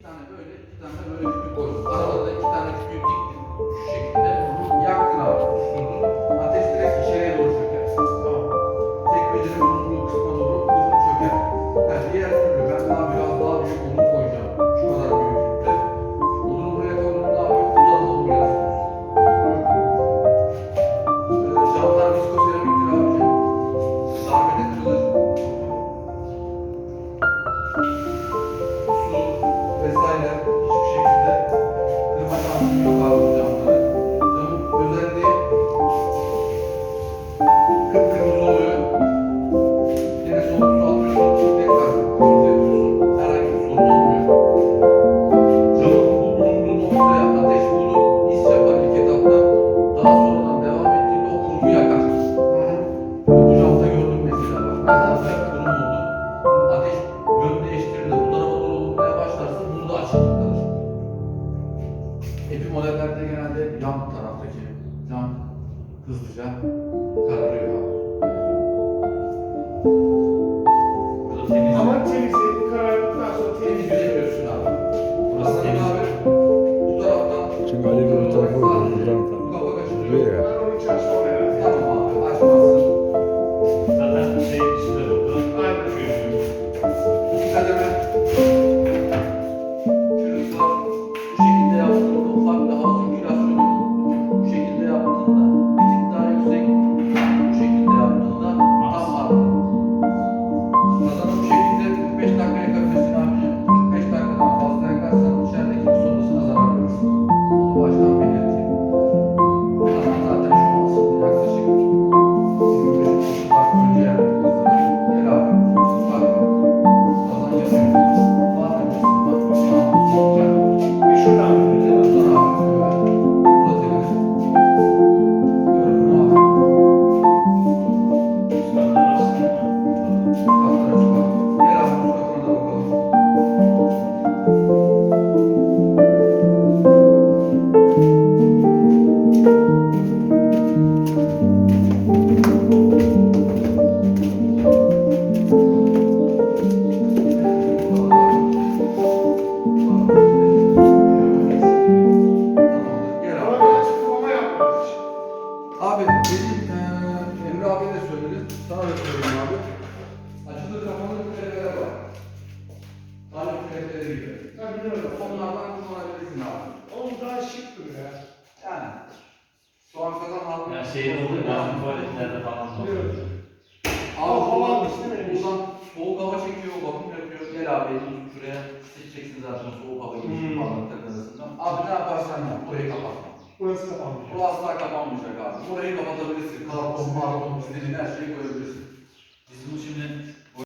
Bir tane böyle, iki tane böyle kütük koydum. Aralarında iki tane kütüğü diktim. Şu şekilde. Yaktın abi, tusturdun. Ateş direkt içeriye doğru çöker. Tamam. Çekmecenin uzunluğu kısma doğru odun çöker. Yani diğer türlü ben daha biraz daha büyük odun koyacağım. Şu kadar büyüklükte. Odunu buraya koydum, ne yapıyor? Bu tarafa doğru yansıyoruz. Camlar viskoseramiktir abicim. Darbede kırılır. Su vesaire hiçbir şekilde kırma şansın yok abi bu camları. Camın özelliği kıpkırmızı oluyor. Yine soğuk su atıyorsun, tekrar kırmızı yapıyorsun. Herhangi bir sorun olmuyor. Camın bulunduğu noktaya ateş vurur, is yapar ilk etapta. Daha sonradan devam ettiğinde o kurumu yakar. Bu camda gördüm mesela bak. Ben sıcak kurum oldu. Ateş yön değiştirir de bu tarafa doğru vurmaya başlarsa burada açıklık kalır. Epi modellerde genelde yan taraftaki cam hızlıca kararıyor. Burada temiz. Ama temizleyip karardıktan sonra Temiz temizleyip yapıyorsun abi. Burası Hasan temiz. abi bu taraftan Çünkü Alevi bu tarafa vurdu, buradan kafa vuruyor kaçırıyor. ya. ben onun için açmam herhalde. Tamam abi açmazsın. Zaten şey içinde burada. Aynen. İki kademe çürükler bu şekilde yaptığında ufak bir hava sirkülasyonu bu şekilde yaptığında bir tık daha yüksek bu şekilde yaptığında tam arka. Kazanı bu şekilde 45 dakika yakabilirsin abicim. 45 dakikadan fazla yakarsan içerideki bir sobasına zarar verirsin. Onu baştan belirteyim. Kazan zaten şu an ısındı yaklaşık 25-30 dakika önce yaktık kazanı. Gel abi. Bak. Kazan yanıyor. Var mı ısınma? Şu an soğuyacak. Bir şuradan böyle. Uzan abi. Evet. Uzatabilir. Gördün mü abi? Üstadlar aslında. Katlara çıkalım. Gel abi üst katına da bakalım. Tamamdır. Gel abi. Ama açıklama yapmadık. Abi dedim Emre abi de söyledi. Sana da söyleyeyim abi. Açılır kapanır küreler var. Tane küreleri gibi. Ben biliyorum. Onlardan kullanabilirsin abi. Oğlum daha şık duruyor ya. Yani. Soğan kazan aldım. Ya şeyde oluyor bazı tuvaletlerde falan oluyor. Biliyorum. Abi O hava buradan, almış değil mi? buradan soğuk hava çekiyor, bakım yapıyor. Gel abi elini tut şuraya. Seçeceksin zaten soğuk hava girişi parmakların arasından. Abi ne yaparsan yap, burayı kapatma. Burası kapanmış. Bu asla kapanmayacak abi. Burayı kapatabilirsin. Karton, marton, istediğin her şeyi koyabilirsin. Biz bunu şimdi